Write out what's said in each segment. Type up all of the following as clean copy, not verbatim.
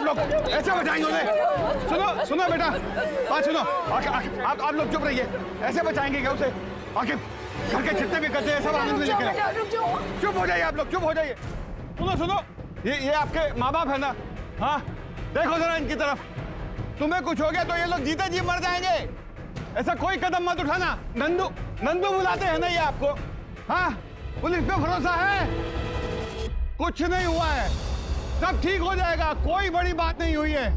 लोग ऐसे बचाएंगे उन्हें? सुनो सुनो बेटा, बात सुनो। आप लोग चुप रहिए। ऐसे बचाएंगे क्या उसे? आखिर घर के जितने भी करते हैं सब आनंद में लेकर। चुप हो जाइए आप लोग, चुप हो जाइए। सुनो सुनो, ये आपके माँ बाप है ना? हाँ, देखो जरा इनकी तरफ। तुम्हें कुछ हो गया तो ये लोग जीते जी मर जाएंगे। ऐसा कोई कदम मत उठाना। नंदू नंदू बुलाते हैं ना ये आपको? हाँ, पुलिस पे भरोसा है? कुछ नहीं हुआ है, सब ठीक हो जाएगा, कोई बड़ी बात नहीं हुई है।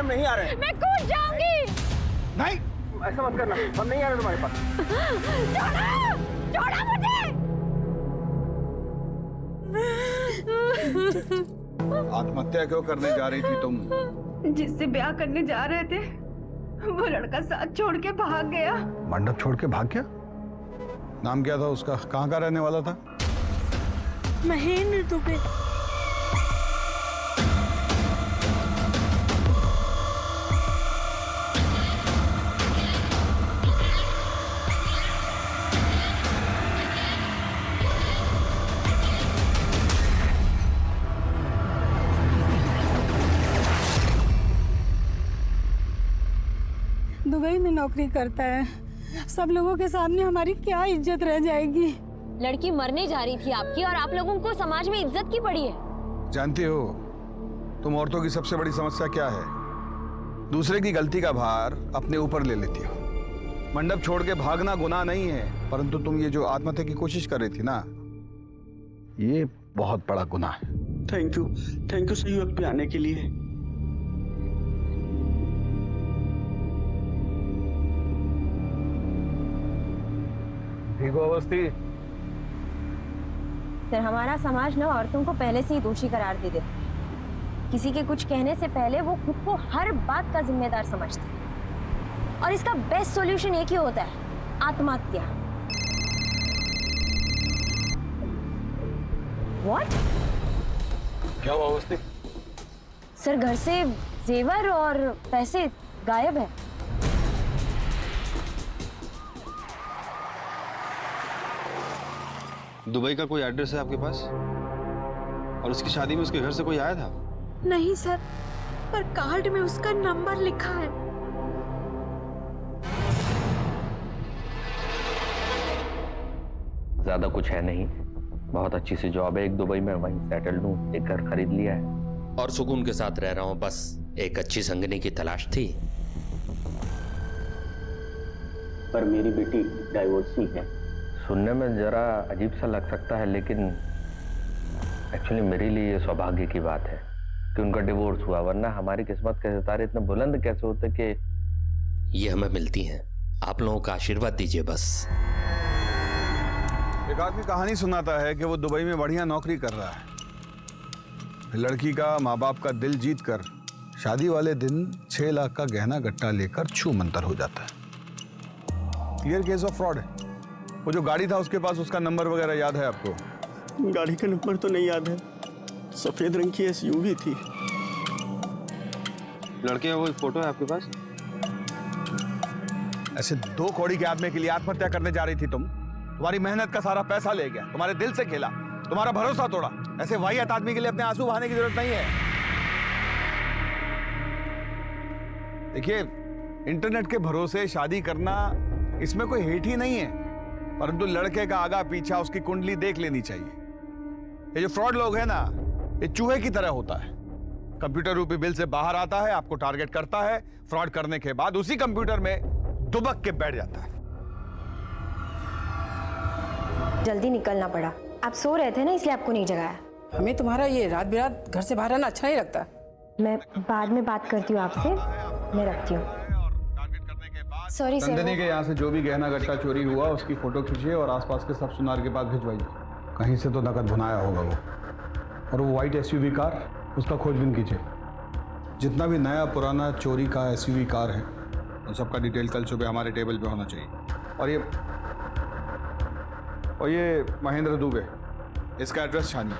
नहीं आ रहे। मैं कूद जाऊंगी। नहीं, ऐसा मत करना, हम नहीं आ रहे तुम्हारे पास। छोड़ो मुझे। आत्महत्या क्यों करने जा रही थी तुम? जिससे ब्याह करने जा रहे थे वो लड़का साथ छोड़ के भाग गया। मंडप छोड़ के भाग गया? नाम क्या था उसका? कहाँ का रहने वाला था? महेंद्र दुबे। दुबई में नौकरी करता है, सब लोगों के सामने हमारी क्या इज्जत रह जाएगी? लड़की मरने जा रही थी आपकी और आप लोगों को समाज में इज्जत की पड़ी है। जानती हो तुम औरतों की सबसे बड़ी समस्या क्या है? दूसरे की गलती का भार अपने ऊपर ले लेती हो। मंडप छोड़ के भागना गुनाह नहीं है, परंतु तुम ये जो आत्महत्या की कोशिश कर रही थी ना, ये बहुत बड़ा गुनाह है। थैंक यू सही वक्त पे आने के लिए। ठीक हो अवस्थी? सर, हमारा समाज ना औरतों को पहले से ही दोषी करार दे देता है। किसी के कुछ कहने से पहले वो खुद को हर बात का जिम्मेदार समझते हैं और इसका बेस्ट सॉल्यूशन एक ही होता है, आत्महत्या। What? क्या हुआ अवस्थी? सर, घर से जेवर और पैसे गायब है। दुबई का कोई एड्रेस है आपके पास? और उसकी शादी में उसके घर से कोई आया था? नहीं सर, पर कार्ड में उसका नंबर लिखा है। ज्यादा कुछ है नहीं, बहुत अच्छी सी जॉब है एक दुबई में, वहीं सेटल हूँ, एक घर खरीद लिया है और सुकून के साथ रह रहा हूँ। बस एक अच्छी संगनी की तलाश थी। पर मेरी बेटी डाइवोर्सी है। सुनने में जरा अजीब सा लग सकता है, लेकिन एक्चुअली मेरे लिए ये सौभाग्य की बात है कि उनका डिवोर्स हुआ, वरना हमारी किस्मत के सितारे इतने बुलंद कैसे होते कि ये हमें मिलती हैं। आप लोगों का आशीर्वाद दीजिए बस। एक आदमी कहानी सुनाता है कि वो दुबई में बढ़िया नौकरी कर रहा है। लड़की का माँ बाप का दिल जीत कर शादी वाले दिन 6 लाख का गहना गट्टा लेकर छू मंतर हो जाता है। क्लियर केस ऑफ फ्रॉड है। वो जो गाड़ी था उसके पास, उसका नंबर वगैरह याद है आपको? गाड़ी का नंबर तो नहीं याद है, सफेद रंग की SUV थी। लड़के का कोई फोटो है आपके पास? ऐसे 2 कौड़ी के आदमी के लिए आत्महत्या करने जा रही थी तुम? तुम्हारी मेहनत का सारा पैसा ले गया, तुम्हारे दिल से खेला, तुम्हारा भरोसा तोड़ा। ऐसे वाहियात आदमी के लिए अपने आंसू बहाने की जरूरत नहीं है। देखिए, इंटरनेट के भरोसे शादी करना, इसमें कोई हेट ही नहीं है, परंतु लड़के का आगा पीछा, उसकी कुंडली देख लेनी चाहिए। ये जो फ्रॉड लोग हैं ना, ये चूहे की तरह होता है। कंप्यूटर रूपी बिल से बाहर आता है, आपको टारगेट करता है, फ्रॉड करने के बाद उसी कंप्यूटर में दुबक के बैठ जाता है। जल्दी निकलना पड़ा। आप सो रहे थे ना, इसलिए आपको नहीं जगाया। हमें तुम्हारा ये रात बिरात घर से बाहर आना अच्छा नहीं लगता। मैं बाद में बात करती हूँ आपसे, मैं रखती हूँ। Sorry sir. नंदिनी के यहाँ से जो भी गहना गट्टा चोरी हुआ उसकी फोटो खींचिए और आसपास के सब सुनार के पास भिजवाइए। कहीं से तो नकद भुनाया होगा वो। और वो वाइट एसयूवी कार, उसका खोजबीन कीजिए। जितना भी नया पुराना चोरी का एसयूवी कार है उन सबका डिटेल कल सुबह हमारे टेबल पे होना चाहिए। और ये महेंद्र दुबे, इसका एड्रेस छानिए।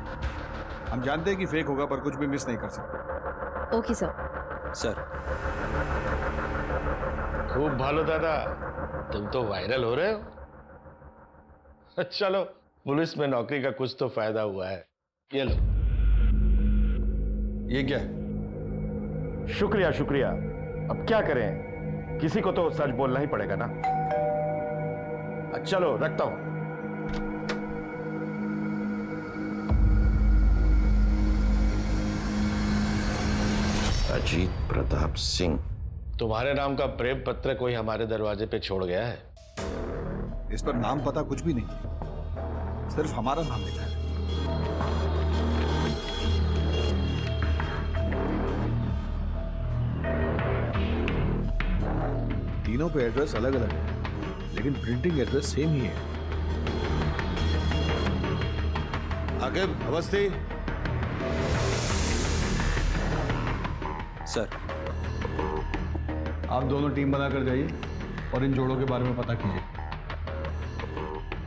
हम जानते हैं कि फेक होगा पर कुछ भी मिस नहीं कर सकते। Okay sir. सर खूब भालो दादा, तुम तो वायरल हो रहे हो। चलो, पुलिस में नौकरी का कुछ तो फायदा हुआ है। ये लो। ये क्या है? शुक्रिया शुक्रिया। अब क्या करें, किसी को तो सच बोलना ही पड़ेगा ना। चलो रखता हूं। अजीत प्रताप सिंह, तुम्हारे नाम का प्रेम पत्र कोई हमारे दरवाजे पे छोड़ गया है। इस पर नाम पता कुछ भी नहीं, सिर्फ हमारा नाम लिखा है। तीनों पे एड्रेस अलग अलग है, लेकिन प्रिंटिंग एड्रेस सेम ही है। आगे अवस्थी। सर आप दोनों टीम बनाकर जाइए और इन जोड़ों के बारे में पता कीजिए।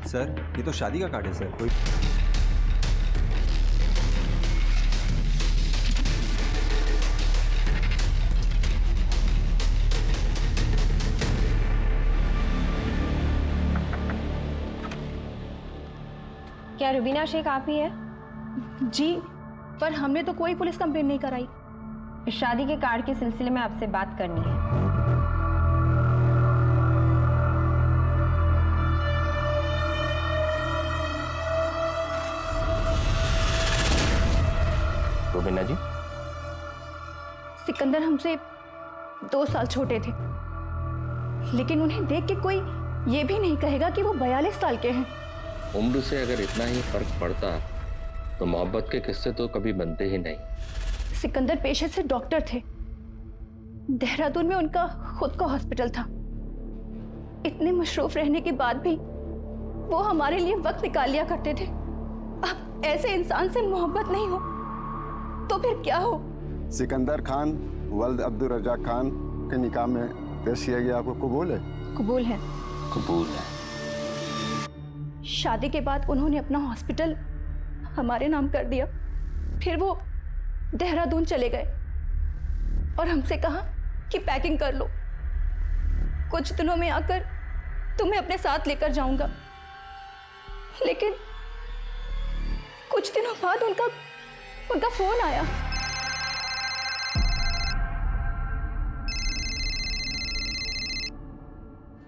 सर ये तो शादी का कार्ड है सर। कोई क्या रुबीना शेख आप ही है? जी, पर हमने तो कोई पुलिस कंप्लेन नहीं कराई। शादी के कार्ड के सिलसिले में आपसे बात करनी है। रुबीना जी, सिकंदर हमसे 2 साल छोटे थे, लेकिन उन्हें देख के कोई ये भी नहीं कहेगा कि वो 42 साल के हैं। उम्र से अगर इतना ही फर्क पड़ता तो मोहब्बत के किस्से तो कभी बनते ही नहीं। सिकंदर पेशे से डॉक्टर थे। देहरादून में उनका खुद का हॉस्पिटल था। इतने मशरूफ रहने के बाद भी वो हमारे लिए वक्त निकाल लिया करते थे। अब ऐसे इंसान से मोहब्बत नहीं हो तो फिर क्या हो? सिकंदर खान वल्द अब्दुल रजाक खान के निकाह में पेश किया गया, आपको कबूल है? कबूल है। कबूल है। शादी के बाद उन्होंने अपना हॉस्पिटल हमारे नाम कर दिया। फिर वो देहरादून चले गए और हमसे कहा कि पैकिंग कर लो, कुछ दिनों में आकर तुम्हें अपने साथ लेकर जाऊंगा। लेकिन कुछ दिनों बाद उनका फोन आया।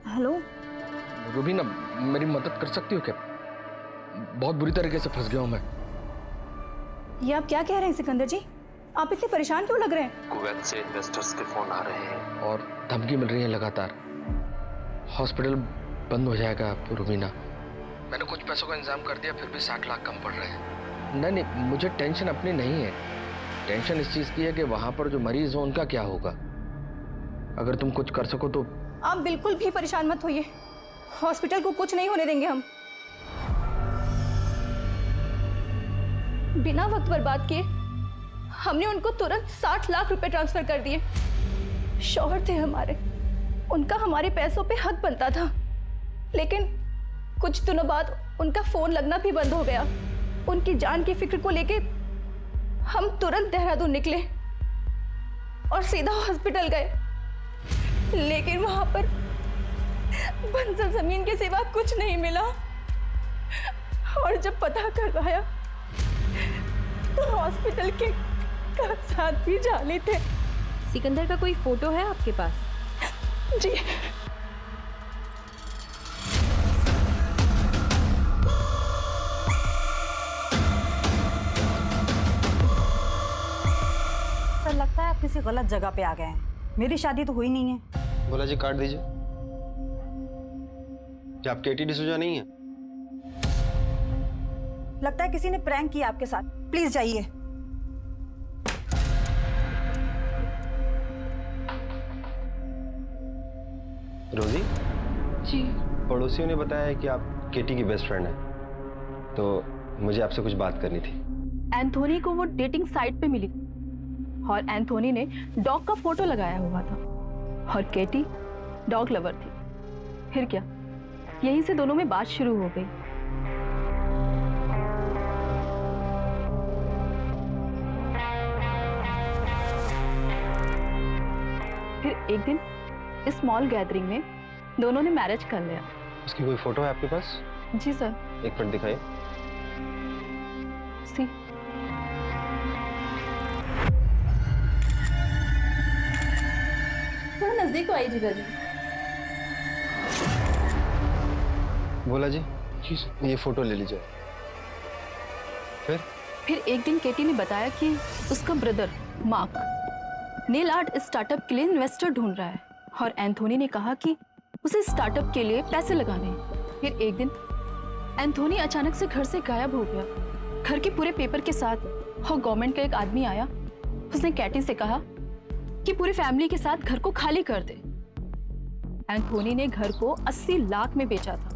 हेलो रुबीना, मेरी मदद कर सकती हो क्या? बहुत बुरी तरीके से फंस गया हूं मैं। ये आप क्या कह रहे हैं सिकंदर जी? आप इतने परेशान क्यों लग रहे हैं? कुवैत से इन्वेस्टर्स के फोन आ रहे हैं और धमकी मिल रही है लगातार। हॉस्पिटल बंद हो जाएगा रुबीना। मैंने कुछ पैसों का इंतजाम कर दिया, फिर भी 60 लाख कम पड़ रहे हैं। नहीं, मुझे टेंशन अपनी नहीं है। टेंशन इस चीज़ की है कि वहाँ पर जो मरीज हो उनका क्या होगा। अगर तुम कुछ कर सको तो। आप बिल्कुल भी परेशान मत होइए, हॉस्पिटल को कुछ नहीं होने देंगे हम। बिना वक्त बर्बाद किए हमने उनको तुरंत 60 लाख रुपए ट्रांसफर कर दिए। शौहर थे हमारे, उनका हमारे पैसों पे हक बनता था। लेकिन कुछ दिनों बाद उनका फोन लगना भी बंद हो गया। उनकी जान की फिक्र को लेके हम तुरंत देहरादून निकले और सीधा हॉस्पिटल गए। लेकिन वहां पर बंजर जमीन के सिवा कुछ नहीं मिला। और जब पता करवाया तो हॉस्पिटल के कागजात भी जाली थे। सिकंदर का कोई फोटो है आपके पास? जी, सर लगता है आप किसी गलत जगह पे आ गए हैं। मेरी शादी तो हुई नहीं है। बोला जी कार्ड दीजिए। क्या आपके एटी डिसूजा नहीं है? लगता है किसी ने प्रैंक किया आपके साथ। प्लीज जाइए। रोजी जी। पड़ोसियों ने बताया कि आप केटी की बेस्ट फ्रेंड हैं, तो मुझे आपसे कुछ बात करनी थी। एंथोनी को वो डेटिंग साइट पे मिली और एंथोनी ने डॉग का फोटो लगाया हुआ था और केटी डॉग लवर थी। फिर क्या, यहीं से दोनों में बात शुरू हो गई। फिर एक दिन इस स्मॉल गैदरिंग में दोनों ने मैरिज कर लिया। उसकी कोई फोटो है आपके पास? जी सर। एक मिनट दिखाइए। सी। थोड़ा नजदीक तो आई जीजा जी। बोला जी, ये फोटो ले लीजिए। फिर एक दिन केटी ने बताया कि उसका brother mark nail art startup के लिए इन्वेस्टर ढूंढ रहा है और एंथोनी ने कहा कि उसे स्टार्टअप के लिए पैसे लगाने हैं। फिर एक दिन एंथोनी अचानक से घर से गायब हो गया, घर के पूरे पेपर के साथ। और गवर्नमेंट का एक आदमी आया, उसने कैटी से कहा कि पूरी फैमिली के साथ घर को खाली कर दे। एंथोनी ने घर को 80 लाख में बेचा था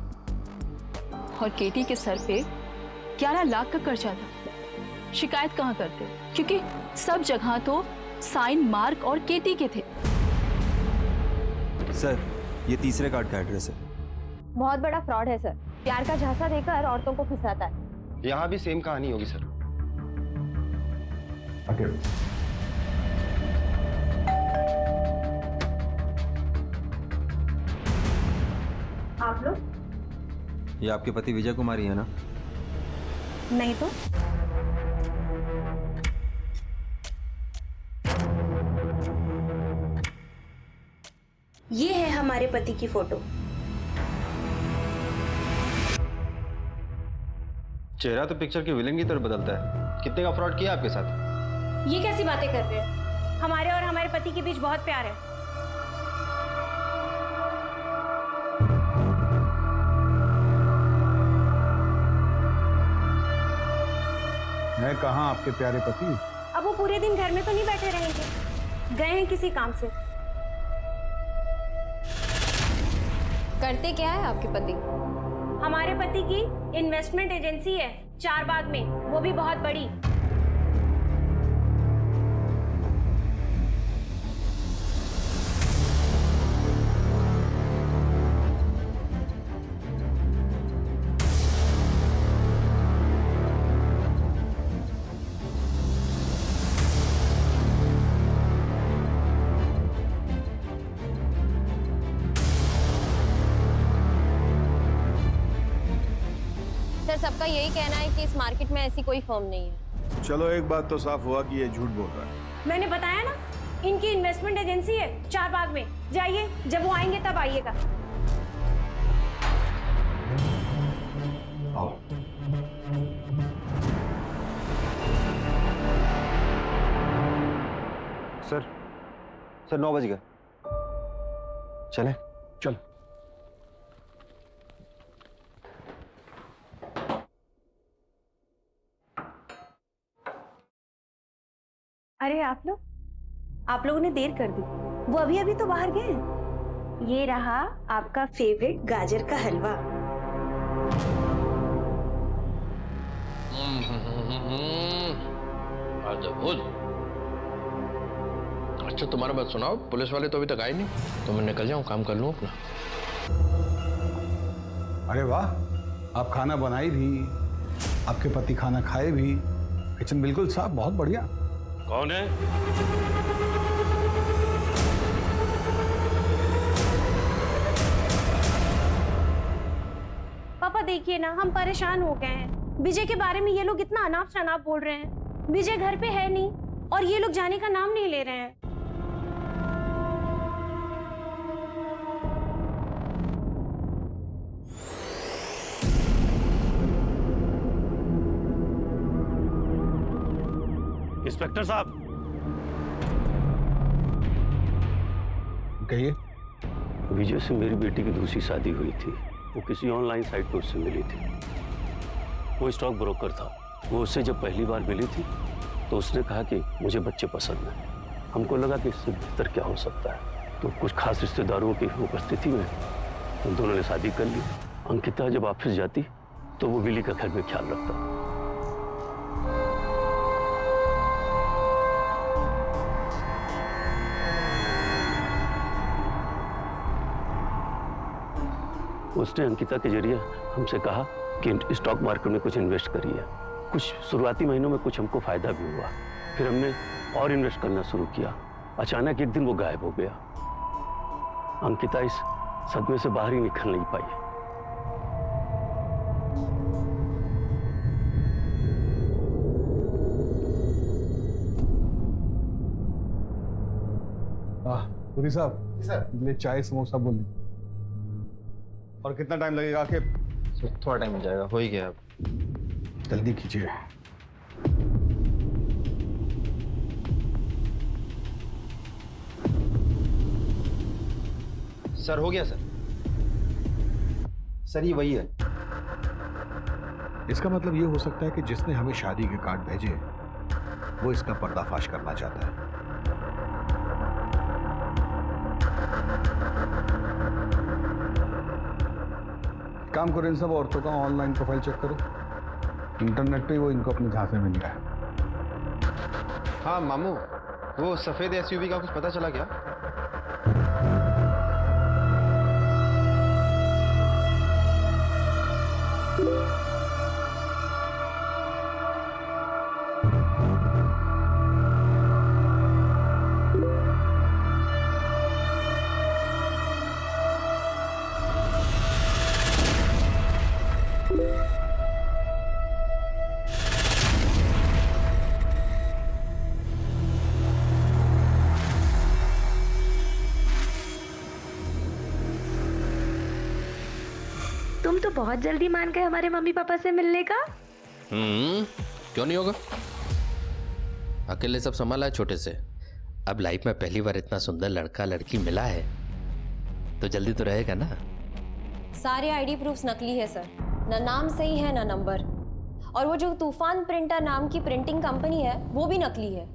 और केटी के सर पे 11 लाख का कर्जा था। शिकायत कहाँ करते, क्योंकि सब जगह तो साइन मार्क और केटी के थे। सर, ये तीसरे कार्ड का एड्रेस है। बहुत बड़ा फ्रॉड है सर, प्यार का झांसा देकर औरतों को फंसाता है। यहाँ भी सेम कहानी होगी सर। आप लोग? ये आपके पति विजय कुमारी है ना? नहीं तो। ये है हमारे पति की फोटो। चेहरा तो पिक्चर के विलेन की तरह बदलता है। कितने का फ्रॉड किया आपके साथ? ये कैसी बातें कर रहे हैं? हमारे और हमारे पति के बीच बहुत प्यार है। मैं कहाँ आपके प्यारे पति? अब वो पूरे दिन घर में तो नहीं बैठे रहेंगे, गए हैं किसी काम से। करते क्या है आपके पति? हमारे पति की इन्वेस्टमेंट एजेंसी है चारबाग में, वो भी बहुत बड़ी। सबका यही कहना है कि इस मार्केट में ऐसी कोई फर्म नहीं है। चलो एक बात तो साफ हुआ कि ये झूठ बोल रहा है। मैंने बताया ना, इनकी इन्वेस्टमेंट एजेंसी है चारबाग में। जाइए, जब वो आएंगे तब आइएगा। आओ। सर 9 बज गए, चलें? चल। अरे आप लोगों ने देर कर दी। वो अभी अभी तो बाहर गए। ये रहा आपका फेवरेट गाजर का हलवा। अच्छा तुम्हारा बात सुनाओ, पुलिस वाले तो अभी तक आए नहीं, तो मैं निकल जाऊं, काम कर लूं अपना। अरे वाह, आप खाना बनाई भी, आपके पति खाना खाए भी, किचन बिल्कुल साफ, बहुत बढ़िया। कौन है? पापा देखिए ना, हम परेशान हो गए हैं। विजय के बारे में ये लोग इतना अनाप शनाप बोल रहे हैं। विजय घर पे है नहीं और ये लोग जाने का नाम नहीं ले रहे हैं। इंस्पेक्टर साहब, कहिए। विजय से मेरी बेटी की दूसरी शादी हुई थी। वो किसी ऑनलाइन साइट पर उससे मिली थी। वो स्टॉक ब्रोकर था। वो उससे जब पहली बार मिली थी तो उसने कहा कि मुझे बच्चे पसंद हैं। हमको लगा कि इससे बेहतर क्या हो सकता है, तो कुछ खास रिश्तेदारों की उपस्थिति में उन दोनों ने शादी कर ली। अंकिता जब ऑफिस जाती तो वो बिली का घर में ख्याल रखता। उसने अंकिता के जरिए हमसे कहा कि स्टॉक मार्केट में कुछ इन्वेस्ट करिए। कुछ शुरुआती महीनों में कुछ हमको फायदा भी हुआ, फिर हमने और इन्वेस्ट करना शुरू किया। अचानक एक दिन वो गायब हो गया। अंकिता इस सदमे से बाहर ही निकल नहीं पाई। पुरी साहब, सर चाय समोसा बोल दी। और कितना टाइम लगेगा आखिर? थोड़ा टाइम हो जाएगा, हो ही गया। जल्दी कीजिए। सर हो गया सर। सर ये वही है। इसका मतलब ये हो सकता है कि जिसने हमें शादी के कार्ड भेजे वो इसका पर्दाफाश करना चाहता है। काम करो, इन सब औरतों का ऑनलाइन प्रोफाइल चेक करो। इंटरनेट पे वो इनको अपने झांसे मिल गया है। हाँ मामू, वो सफेद एसयूवी का कुछ पता चला क्या? तुम तो बहुत जल्दी मान गए हमारे मम्मी पापा से मिलने का। क्यों नहीं होगा? अकेले सब संभाला है छोटे से। अब लाइफ में पहली बार इतना सुंदर लड़का लड़की मिला है तो जल्दी तो रहेगा ना। सारे आईडी प्रूफ्स नकली है सर, ना नाम सही है ना नंबर। और वो जो तूफान प्रिंटर नाम की प्रिंटिंग कंपनी है वो भी नकली है।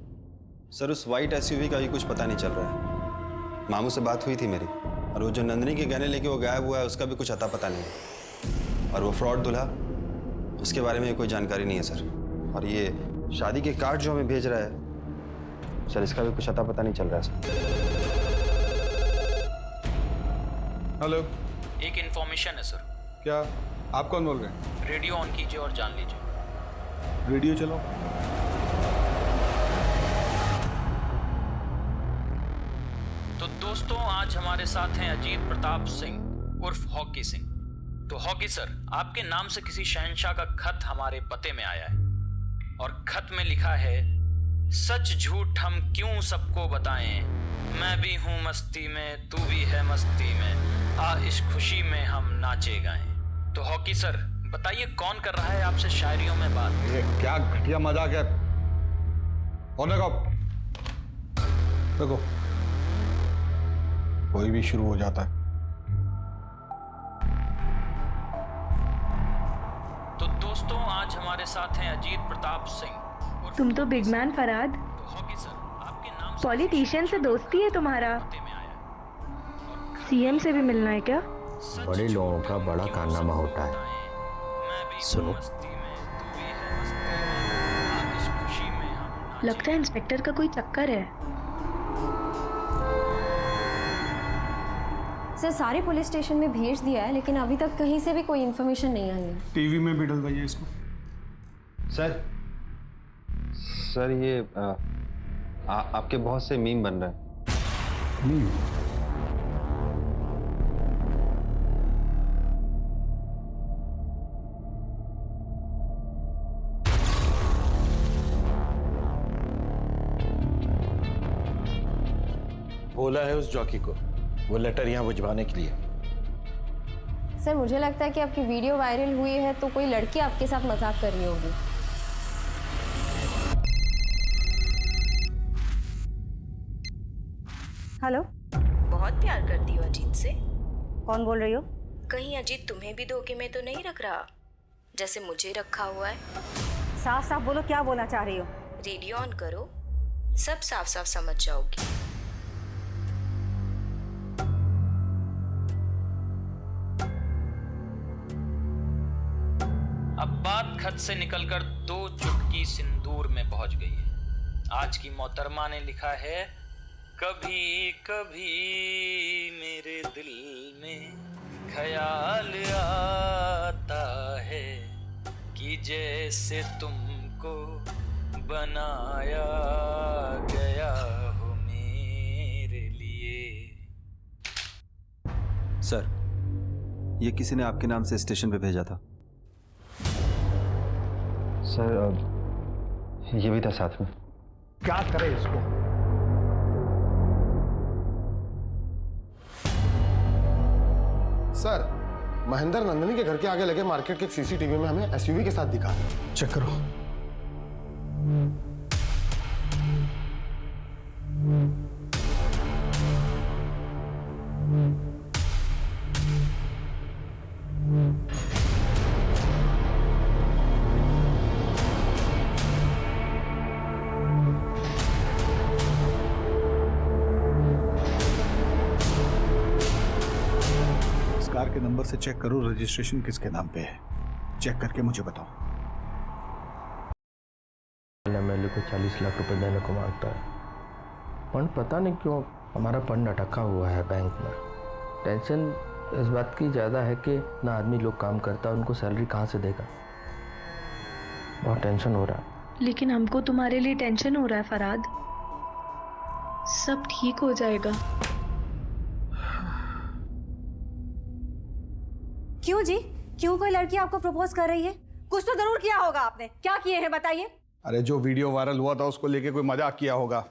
सर उस वाइट एसयूवी का भी कुछ पता नहीं चल रहा है। मामू से बात हुई थी मेरी, और वो जो नंदिनी के गहने लेके वो गायब हुआ है उसका भी कुछ अता पता नहीं है। और वो फ्रॉड दूल्हा, उसके बारे में कोई जानकारी नहीं है सर। और ये शादी के कार्ड जो हमें भेज रहा है सर, इसका भी कुछ अता पता नहीं चल रहा है सर। हेलो, एक इन्फॉर्मेशन है सर। क्या? आप कौन बोल रहे हैं? रेडियो ऑन कीजिए और जान लीजिए। रेडियो चलाओ। तो दोस्तों, आज हमारे साथ हैं अजीत प्रताप सिंह उर्फ हॉकी सिंह। तो हॉकी सर, आपके नाम से किसी शहंशाह का खत हमारे पते में आया है, और खत में लिखा है, सच झूठ हम क्यों सबको बताएं, मैं भी हूँ मस्ती में, तू भी है मस्ती में, आ इस खुशी में हम नाचे गाएं। तो हॉकी सर बताइए, कौन कर रहा है आपसे शायरियों में बात? ये क्या घटिया मजाक है। और देखो कोई भी शुरू हो जाता है। तो दोस्तों, आज हमारे साथ हैं अजीत प्रताप सिंह। तुम तो बिग मैन फराद। तो हॉकी सर, आपके नाम पॉलिटिशियन से दोस्ती है तुम्हारा। सीएम से भी मिलना है क्या? बड़े लोगों का बड़ा कारनामा होता है। सुनो, लगता है इंस्पेक्टर का कोई चक्कर है। सर सारे पुलिस स्टेशन में भेज दिया है, लेकिन अभी तक कहीं से भी कोई इन्फॉर्मेशन नहीं आई है। टीवी में भी डलवाइए इसको। सर ये आपके बहुत से मीम बन रहे हैं। बोला है उस जॉकी को वो लेटर यहाँ भिजवाने के लिए। सर मुझे लगता है कि आपकी वीडियो वायरल हुई है तो कोई लड़की आपके साथ मजाक कर रही होगी। हेलो, बहुत प्यार करती हो अजीत से? कौन बोल रही हो? कहीं अजीत तुम्हें भी धोखे में तो नहीं रख रहा? जैसे मुझे रखा हुआ है। साफ साफ बोलो, क्या बोलना चाह रही हो? रेडियो ऑन करो, सब साफ साफ समझ जाओगी। अब बात खत से निकलकर 2 चुटकी सिंदूर में पहुंच गई है। आज की मोहतरमा ने लिखा है, कभी कभी मेरे दिल में ख्याल आता है कि जैसे तुमको बनाया गया हो मेरे लिए। सर, ये किसी ने आपके नाम से स्टेशन पे भेजा था। सर ये भी था साथ में। क्या करे इसको? सर, महेंद्र नंदिनी के घर के आगे लगे मार्केट के सीसीटीवी में हमें एसयूवी के साथ दिखा। चेक करो। कार के नंबर से चेक करो रजिस्ट्रेशन किसके नाम पे है। चेक करके मुझे बताओ। एमएलए को 40 लाख रुपए देने को मांगता है। फंड पता नहीं क्यों हमारा फंड अटका हुआ है बैंक में। टेंशन इस बात की ज़्यादा है कि ना आदमी लोग काम करता है, उनको सैलरी कहाँ से देगा। बहुत टेंशन हो रहा है। लेकिन हमको तुम्हारे लिए टेंशन हो रहा है फरहाद। सब ठीक हो जाएगा। क्यों जी? क्यों कोई लड़की आपको प्रपोज कर रही है? कुछ तो जरूर किया होगा आपने। क्या किए हैं बताइए? अरे जो वीडियो वायरल हुआ था उसको लेके कोई मजाक किया होगा।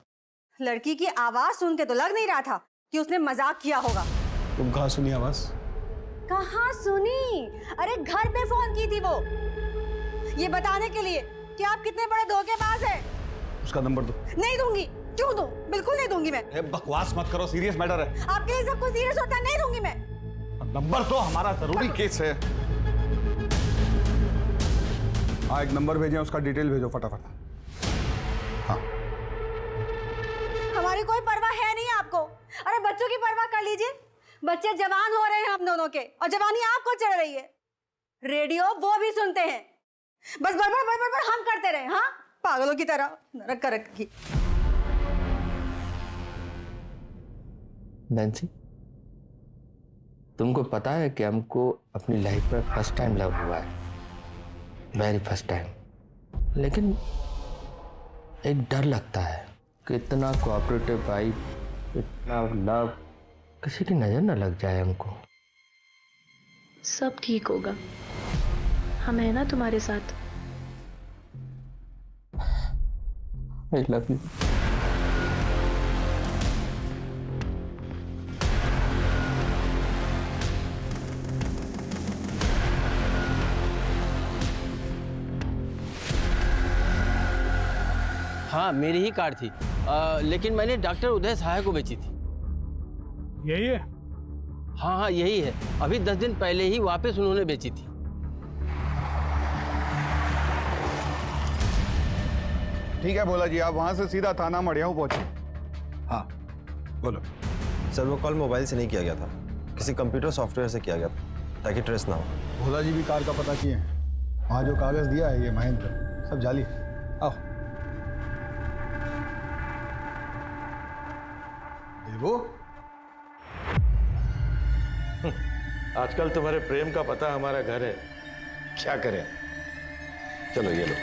लड़की की आवाज सुन के तो लग नहीं रहा था कि उसने मजाक किया होगा। तुम कहाँ सुनी आवाज? कहाँ सुनी? अरे घर पे फोन की थी वो, ये बताने के लिए कि आप कितने बड़े धोखेबाज हैं। उसका नंबर दो। नहीं दूंगी। क्यों दूं? बिल्कुल नहीं दूंगी मैं। बकवास मत करो, सीरियस मैटर है। आपके लिए सब कुछ सीरियस होता है। नहीं दूंगी मैं। नंबर तो हमारा जरूरी केस है। हाँ, एक नंबर भेजें, उसका डिटेल भेजो फटाफट। हाँ। हमारी कोई परवाह है नहीं आपको। अरे बच्चों की परवाह कर लीजिए। बच्चे जवान हो रहे हैं हम दोनों के, और जवानी आपको चढ़ रही है। रेडियो वो भी सुनते हैं, बस बड़बड़ बड़बड़ बड़ हम करते रहे। हाँ, पागलों की तरह नरक कर रखी। नैन्सी, तुमको पता है कि हमको अपनी लाइफ में फर्स्ट टाइम लव हुआ है, वेरी फर्स्ट टाइम। लेकिन एक डर लगता है कि इतना कोऑपरेटिव भाई, इतना लव, किसी की नजर न लग जाए हमको। सब ठीक होगा, हम है ना तुम्हारे साथ। I love you. हाँ, मेरी ही कार थी, लेकिन मैंने डॉक्टर उदय सहाय को बेची थी। यही है? हाँ हाँ, यही है। अभी 10 दिन पहले ही वापस उन्होंने बेची थी। ठीक है भोला जी, आप वहां से सीधा थाना मड़ियाऊ पहुंचे। हाँ बोलो। सर, वो कॉल मोबाइल से नहीं किया गया था, किसी कंप्यूटर सॉफ्टवेयर से किया गया था, ताकि ट्रेस ना हो। भोला जी भी कार का पता किए हैं। वहाँ जो कागज दिया है ये महेंद्र, सब जाली। आओ देवो। आजकल तुम्हारे प्रेम का पता हमारा घर है, क्या करें। चलो ये लो।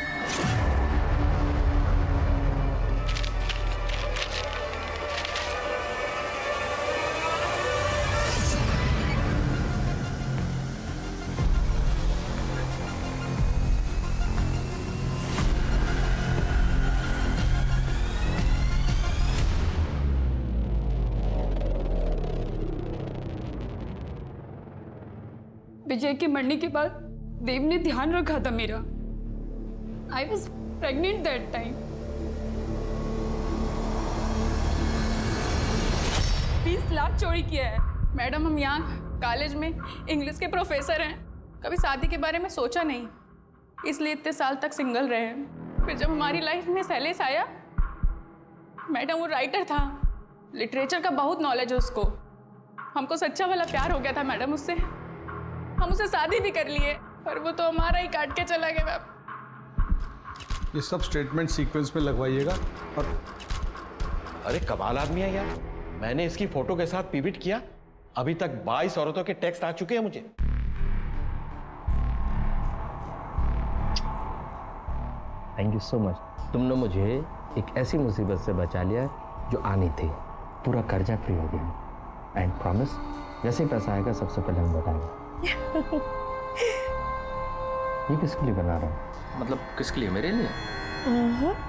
विजय के मरने के बाद देव ने ध्यान रखा था मेरा। I was pregnant that time. 20 lakh चोरी किया है। मैडम, हम यहाँ कॉलेज में इंग्लिश के प्रोफेसर हैं, कभी शादी के बारे में सोचा नहीं। इसलिए इतने साल तक सिंगल रहे। फिर जब हमारी लाइफ में शैलेश आया, मैडम वो राइटर था, लिटरेचर का बहुत नॉलेज है उसको, हमको सच्चा वाला प्यार हो गया था मैडम उससे, हम उससे शादी भी कर लिए, पर वो तो हमारा ही काट के चला गया मैम। ये सब स्टेटमेंट सीक्वेंस में लगवाइएगा। और अरे कमाल आदमी है यार, मैंने इसकी फोटो के साथ पिविट किया, अभी तक 22 औरतों के टेक्स्ट आ चुके हैं मुझे। Thank you so much. तुमने मुझे एक ऐसी मुसीबत से बचा लिया जो आनी थी। पूरा कर्जा फ्री हो गया। एंड प्रॉमिस, जैसे ही पैसा आएगा सबसे पहले हम बताएंगे। ये किसके लिए बना रहा हूँ? मतलब किसके लिए? मेरे लिए?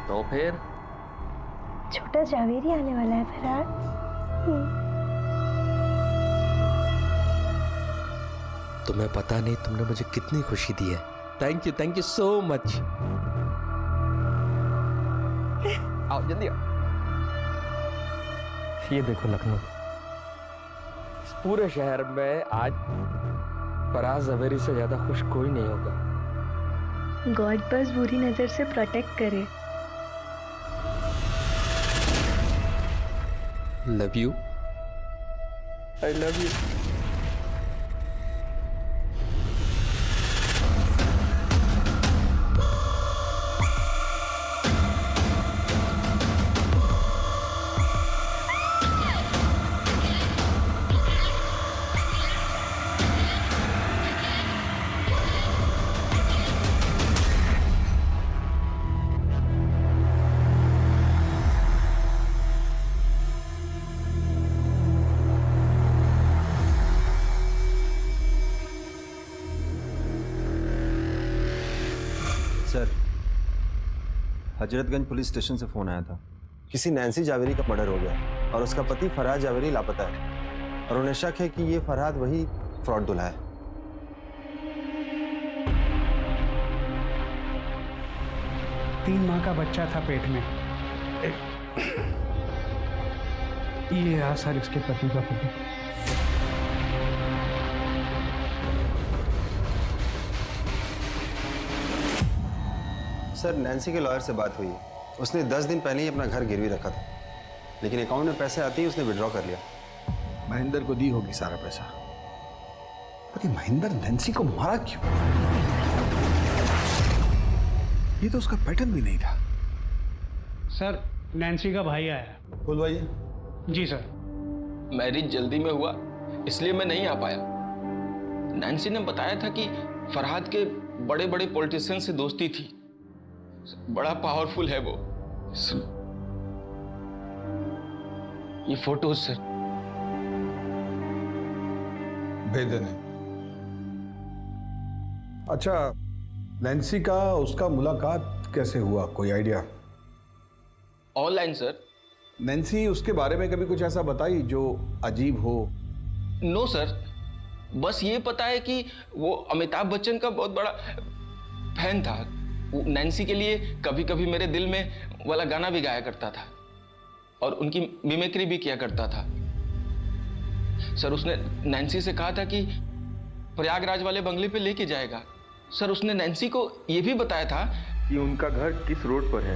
तो फिर छोटा जावेरी आने वाला है फरहाद। तुम्हें पता नहीं तुमने मुझे कितनी खुशी दी है। Thank you so much. आओ जल्दी आओ। ये देखो लखनऊ, इस पूरे शहर में आज फराज जवेरी से ज्यादा खुश कोई नहीं होगा। गॉड बस बुरी नजर से प्रोटेक्ट करे। Love you. I love you. Sir, Hazratganj police station से फोन आया था। किसी नैन्सी जावेरी का मर्डर हो गया और उसका पति फरहाद जावेरी लापता है और उन्हें शक है कि ये फरहाद वही फ्रॉड दूल्हा है। तीन माह का बच्चा था पेट में। ये रहा सर इसके पति का फोटो। सर, नैन्सी के लॉयर से बात हुई। उसने 10 दिन पहले ही अपना घर गिरवी रखा था, लेकिन अकाउंट में पैसे आते ही उसने विड्रॉ कर लिया। महेंद्र को दी होगी सारा पैसा। पर ये महेंद्र नैन्सी को मारा क्यों? ये तो उसका पैटर्न भी नहीं था। सर, नैन्सी का भाई आया। बोल भाई। जी सर। मैरिज जल्दी में हुआ इसलिए मैं नहीं आ पाया। नैन्सी ने बताया था कि फरहाद के बड़े बड़े पॉलिटिशियन से दोस्ती थी, बड़ा पावरफुल है वो। ये फोटो सर भेज देने। अच्छा, नैन्सी का उसका मुलाकात कैसे हुआ, कोई आइडिया? Online sir. नैन्सी उसके बारे में कभी कुछ ऐसा बताई जो अजीब हो? नो सर, बस ये पता है कि वो अमिताभ बच्चन का बहुत बड़ा फैन था। नैन्सी के लिए कभी कभी मेरे दिल में वाला गाना भी गाया करता था और उनकी मिमिक्री भी किया करता था। सर, उसने नैन्सी से कहा था कि प्रयागराज वाले बंगले पे लेके जाएगा। सर, उसने नैन्सी को यह भी बताया था कि उनका घर किस रोड पर है।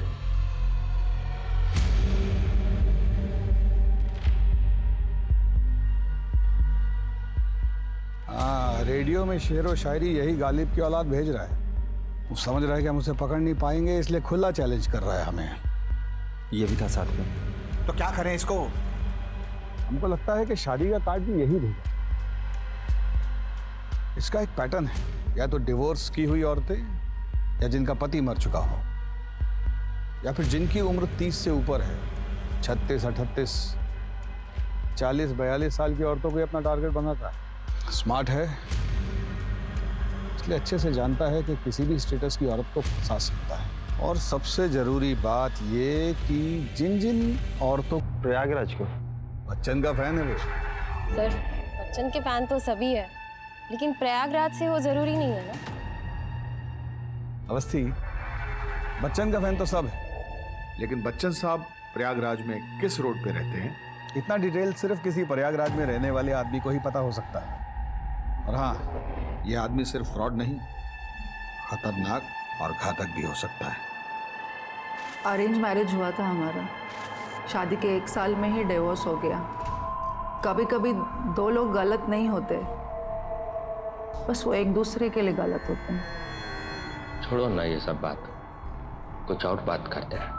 हाँ, रेडियो में शेर व शायरी यही गालिब की औलाद भेज रहा है। वो समझ रहा है कि हम उसे पकड़ नहीं पाएंगे, इसलिए खुला चैलेंज कर रहा है हमें। ये भी था साथ में। तो क्या करें इसको? हमको लगता है कि शादी का कार्ड भी यही भेजा। इसका एक पैटर्न है, या तो डिवोर्स की हुई औरतें, या जिनका पति मर चुका हो, या फिर जिनकी उम्र 30 से ऊपर है। 36, 38, 40, 42 साल की औरतों को अपना टारगेट बनाता है। स्मार्ट है, इसलिए अच्छे से जानता है कि किसी भी स्टेटस की औरत को फंसा सकता है। और सबसे जरूरी बात ये कि जिन जिन औरतों, प्रयागराज को बच्चन का फैन है वो। सर, बच्चन के फैन तो सभी है, लेकिन प्रयागराज से वो जरूरी नहीं है ना। अवस्थी, बच्चन का फैन तो सब है, लेकिन बच्चन साहब प्रयागराज में किस रोड पे रहते हैं, इतना डिटेल सिर्फ किसी प्रयागराज में रहने वाले आदमी को ही पता हो सकता है। और हाँ, ये आदमी सिर्फ फ्रॉड नहीं, खतरनाक और घातक भी हो सकता है। अरेंज मैरिज हुआ था हमारा, शादी के 1 साल में ही डिवोर्स हो गया। कभी कभी 2 लोग गलत नहीं होते, बस वो एक दूसरे के लिए गलत होते हैं। छोड़ो ना ये सब बात, कुछ और बात करते हैं।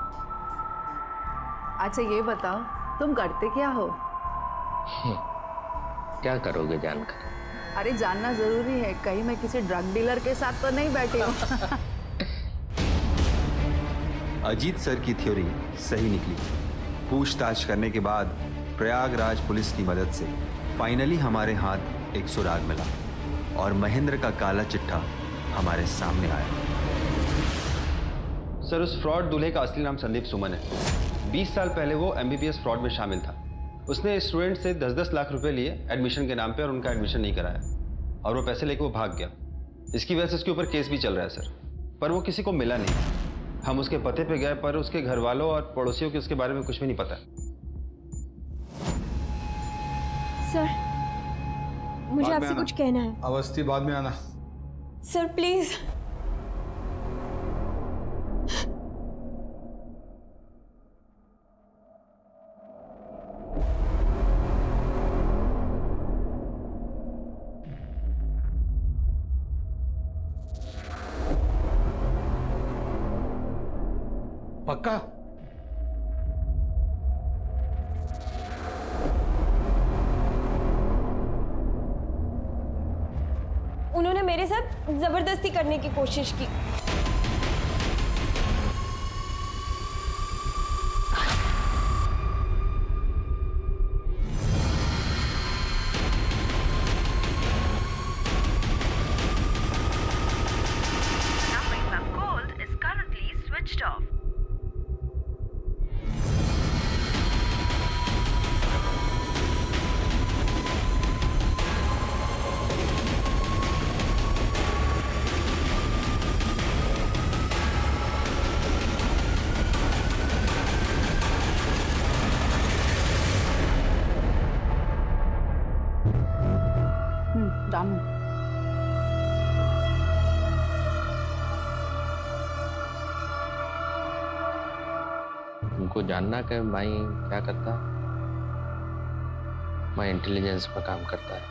अच्छा ये बताओ, तुम करते क्या हो? क्या करोगे जानकर? अरे जानना जरूरी है, कहीं मैं किसी ड्रग डीलर के साथ तो नहीं बैठी हूँ। अजीत सर की थ्योरी सही निकली। पूछताछ करने के बाद प्रयागराज पुलिस की मदद से फाइनली हमारे हाथ एक सुराग मिला और महेंद्र का काला चिट्ठा हमारे सामने आया। सर, उस फ्रॉड दूल्हे का असली नाम संदीप सुमन है। 20 साल पहले वो MBBS फ्रॉड में शामिल था। उसने स्टूडेंट से 10-10 लाख रुपए लिए एडमिशन के नाम पे और उनका एडमिशन नहीं कराया और वो पैसे लेके वो भाग गया। इसकी वजह से उसके ऊपर केस भी चल रहा है सर, पर वो किसी को मिला नहीं। हम उसके पते पे गए पर उसके घर वालों और पड़ोसियों को उसके बारे में कुछ भी नहीं पता। सर, मुझे आपसे कुछ कहना है। अवस्थी, बाद में आना। Sir please. पक्का? उन्होंने मेरे साथ जबरदस्ती करने की कोशिश की। तुमको जानना कि माई क्या करता है? माई इंटेलिजेंस में काम करता है।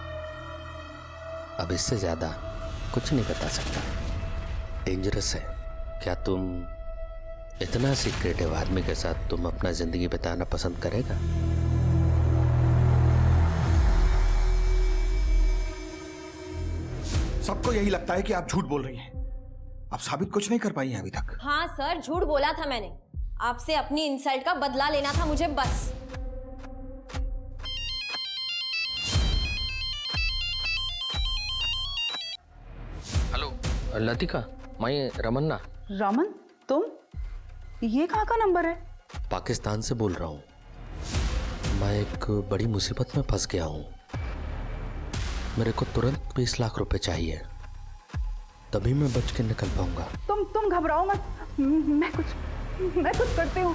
अब इससे ज्यादा कुछ नहीं बता सकता। डेंजरस है। क्या तुम इतना सीक्रेटिव आदमी के साथ तुम अपना जिंदगी बिताना पसंद करेगा? सबको यही लगता है कि आप झूठ बोल रही हैं। आप साबित कुछ नहीं कर पाई हैं अभी तक। हाँ सर, झूठ बोला था मैंने। आपसे अपनी इंसल्ट का बदला लेना था मुझे, बस। हेलो लतिका, मैं रमन्ना। रमन, तुम? ये कहाँ का नंबर है? पाकिस्तान से बोल रहा हूँ। मैं एक बड़ी मुसीबत में फंस गया हूँ। मेरे को तुरंत 20 लाख रुपए चाहिए, तभी मैं बच के निकल पाऊंगा। तुम घबराओ मत, मैं कुछ करती हूँ।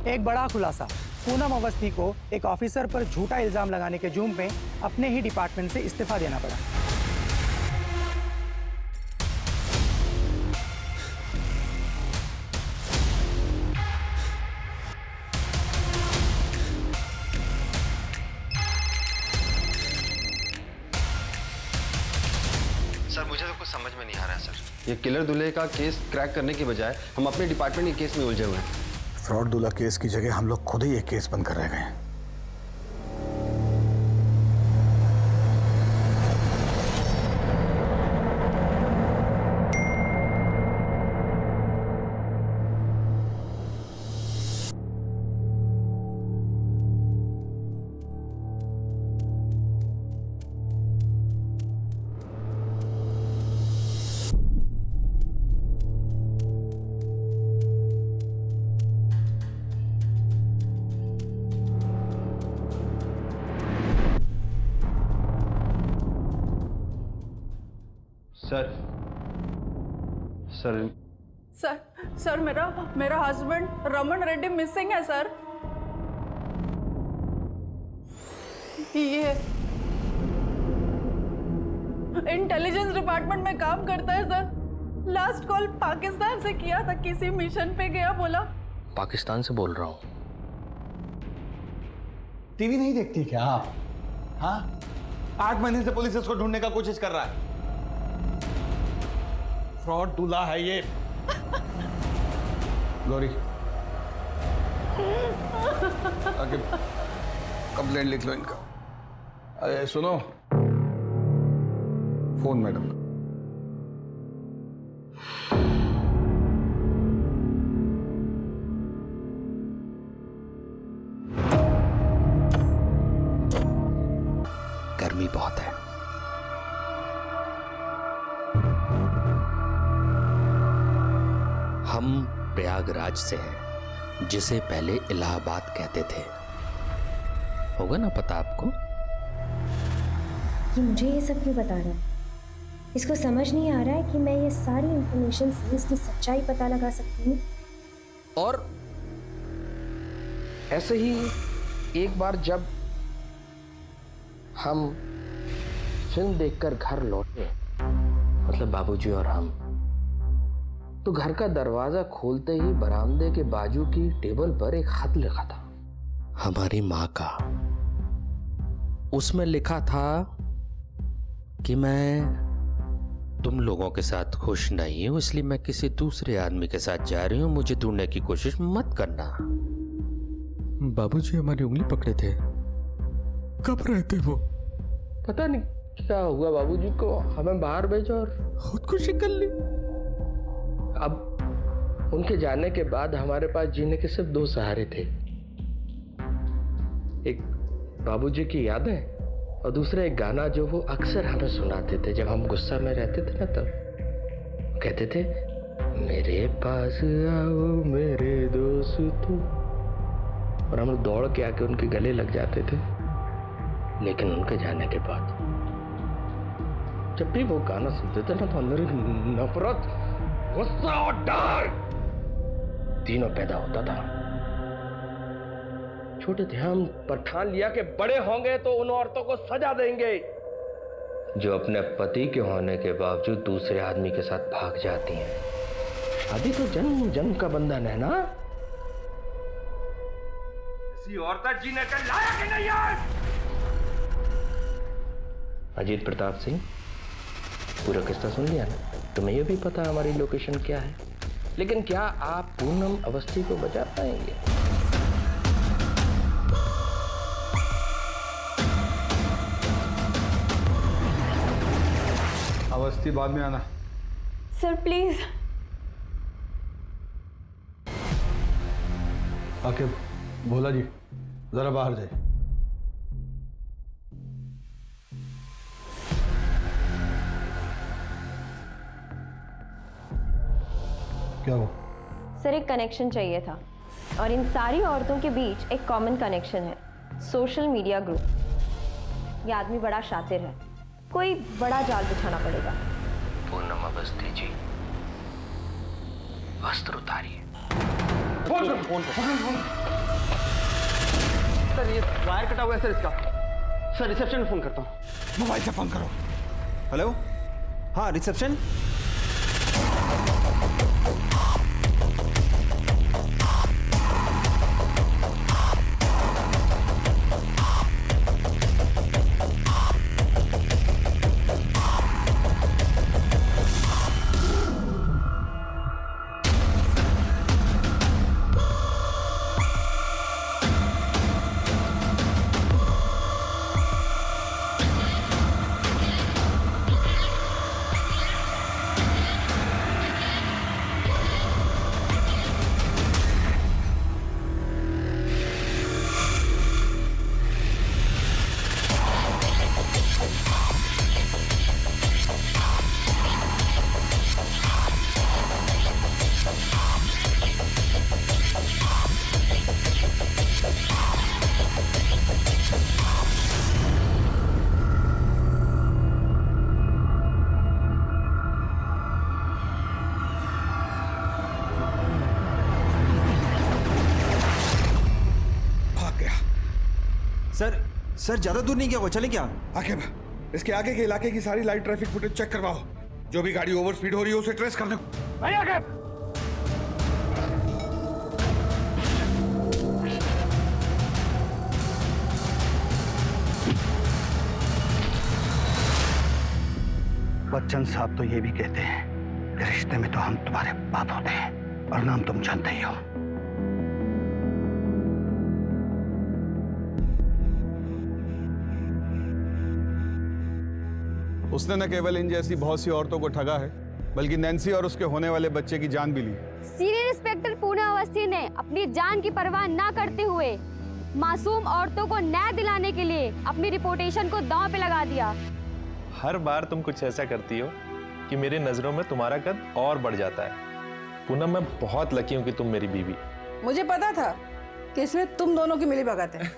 एक बड़ा खुलासा। पूनम अवस्थी को एक ऑफिसर पर झूठा इल्जाम लगाने के जुर्म में अपने ही डिपार्टमेंट से इस्तीफा देना पड़ा। सर, मुझे तो कुछ समझ में नहीं आ रहा है सर। ये किलर दूल्हे का केस क्रैक करने के बजाय हम अपने डिपार्टमेंट के केस में उलझे हुए हैं। फ्रॉड दूल्हा केस की जगह हम लोग खुद ही एक केस बंद कर रह गए हैं। सर सर सर मेरा हस्बैंड रमन रेड्डी मिसिंग है सर। इंटेलिजेंस डिपार्टमेंट में काम करता है सर। लास्ट कॉल पाकिस्तान से किया था, किसी मिशन पे गया बोला। पाकिस्तान से बोल रहा हूँ। टीवी नहीं देखती क्या आप? हाँ, 8 महीने से पुलिस इसको ढूंढने का कोशिश कर रहा है। फ्रॉड दूल्हा है ये। गौरी, आगे कंप्लेंट लिख लो इनका। अरे सुनो, फोन मैडम। गर्मी बहुत है। हम प्रयागराज से हैं, जिसे पहले इलाहाबाद कहते थे। होगा ना पता आपको? ये मुझे ये सब क्यों बता रहा है? इसको समझ नहीं आ रहा है कि मैं ये सारी इंफॉर्मेशन से इसकी सच्चाई पता लगा सकती हूँ। और ऐसे ही एक बार जब हम फिल्म देखकर घर लौटे, मतलब बाबूजी और हम, तो घर का दरवाजा खोलते ही बरामदे के बाजू की टेबल पर एक खत लिखा था, हमारी माँ का। उसमें लिखा था कि मैं तुम लोगों के साथ खुश नहीं हूं, इसलिए मैं किसी दूसरे आदमी के साथ जा रही हूं, मुझे ढूंढने की कोशिश मत करना। बाबूजी हमारी उंगली पकड़े थे। कब रहते वो? पता नहीं क्या हुआ बाबूजी को, हमें बाहर भेजा और खुदकुशी कर ली। अब उनके जाने के बाद हमारे पास जीने के सिर्फ 2 सहारे थे, एक बाबूजी की यादें और दूसरा एक गाना जो वो अक्सर हमें सुनाते थे जब हम गुस्सा में रहते थे ना। तब कहते थे, मेरे पास आओ मेरे दोस्तों, और हम लोग दौड़ के आके उनके गले लग जाते थे। लेकिन उनके जाने के बाद जब भी वो गाना सुनते थे ना, तो अंदर नफरत, गुस्सा और डर तीनों पैदा होता था। छोटे थे हम, पर ठान लिया कि बड़े होंगे तो उन औरतों को सजा देंगे जो अपने पति के होने के बावजूद दूसरे आदमी के साथ भाग जाती हैं। अभी तो जन्म जन्म का बंधन है ना। ऐसी औरत जीने के लायक ही नहीं है। अजीत प्रताप सिंह, पूरा किस्सा सुन लिया ना? तुम्हें ये भी पता हमारी लोकेशन क्या है, लेकिन क्या आप पूनम अवस्थी को बचा पाएंगे? अवस्थी बाद में आना। Sir please. आके भोला जी जरा बाहर जाए। क्या हो? सर एक कनेक्शन चाहिए था, और इन सारी औरतों के बीच एक कॉमन कनेक्शन है, सोशल मीडिया ग्रुप। ये आदमी बड़ा शातिर है, कोई बड़ा जाल बिछाना पड़ेगा। पूनम अवस्थी जी, वस्त्र उतारिए। फोन सर, ये वायर कटा हुआ है सर इसका। सर रिसेप्शन में फोन करता हूँ। मोबाइल से फोन करो। हेलो, हाँ रिसेप्शन। सर ज्यादा दूर नहीं गया वो, चले क्या? आकिब इसके आगे के इलाके की सारी लाइव ट्रैफिक फुटेज चेक करवाओ। जो भी गाड़ी ओवर स्पीड हो रही है उसे ट्रेस कर दो। बच्चन साहब तो ये भी कहते हैं कि रिश्ते में तो हम तुम्हारे बाप होते हैं और नाम तुम जानते ही हो। उसने न केवल इन जैसी बहुत सी औरतों को ठगा है, बल्कि नैन्सी और उसके होने वाले बच्चे की जान भी ली। सीनियर इंस्पेक्टर पूना अवस्थी ने अपनी जान की परवाह न करते हुए मासूम औरतों को न्याय दिलाने के लिए अपनी रिपुटेशन को दांव पे लगा दिया। हर बार तुम कुछ ऐसा करती हो कि मेरी नजरों में तुम्हारा कद और बढ़ जाता है। पूनम, मैं बहुत लकी हूँ कि तुम मेरी बीवी। मुझे पता था कि इसमें तुम दोनों की मिली भगत है।